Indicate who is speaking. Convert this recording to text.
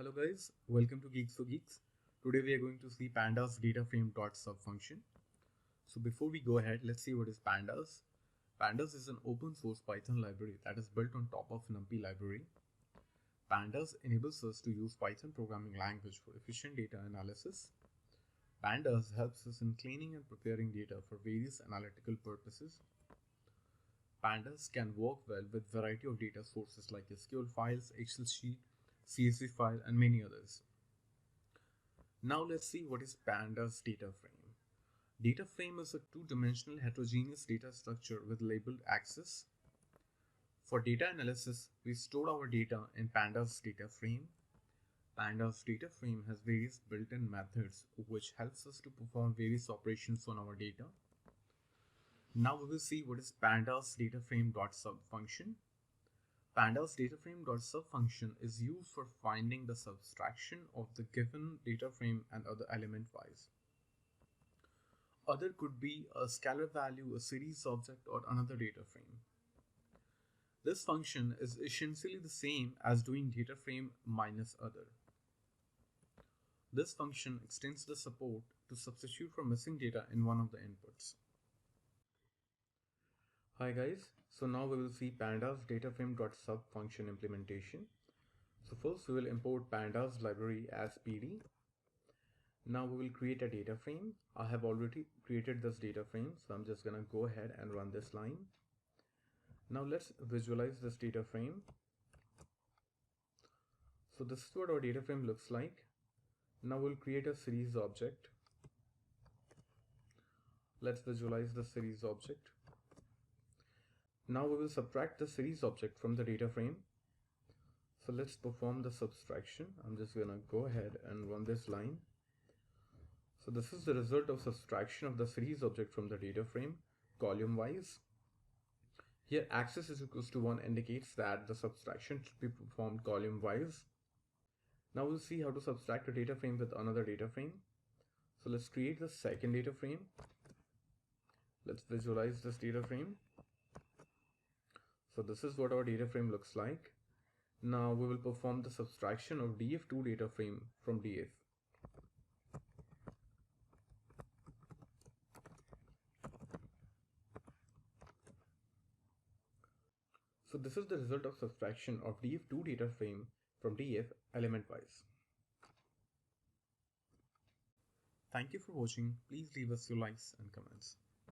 Speaker 1: Hello guys, welcome to Geeks for Geeks. Today we are going to see Pandas dataframe.sub function. So before we go ahead, let's see what is Pandas. Pandas is an open source Python library that is built on top of NumPy library. Pandas enables us to use Python programming language for efficient data analysis. Pandas helps us in cleaning and preparing data for various analytical purposes. Pandas can work well with variety of data sources like SQL files, Excel sheet, CSV file, and many others. Now let's see what is Pandas data frame. Data frame is a two-dimensional heterogeneous data structure with labeled axes. For data analysis, we store our data in Pandas data frame. Pandas data frame has various built-in methods which helps us to perform various operations on our data. Now we will see what is Pandas dataframe.sub function. Pandas dataframe.sub function is used for finding the subtraction of the given data frame and other element wise. Other could be a scalar value, a series object, or another data frame. This function is essentially the same as doing data frame minus other. This function extends the support to substitute for missing data in one of the inputs. Hi guys, so now we will see Pandas dataframe.sub function implementation. So first we will import Pandas library as PD. Now we will create a data frame. I have already created this data frame, so I'm just gonna go ahead and run this line. Now let's visualize this data frame. So this is what our data frame looks like. Now we'll create a series object. Let's visualize the series object. Now we will subtract the series object from the data frame. So let's perform the subtraction. I'm just gonna go ahead and run this line. So this is the result of subtraction of the series object from the data frame column wise. Here axis is equals to 1 indicates that the subtraction should be performed column wise. Now we'll see how to subtract a data frame with another data frame. So let's create the second data frame. Let's visualize this data frame. So this is what our data frame looks like. Now we will perform the subtraction of df2 data frame from df. So this is the result of subtraction of df2 data frame from df element wise. Thank you for watching. Please leave us your likes and comments.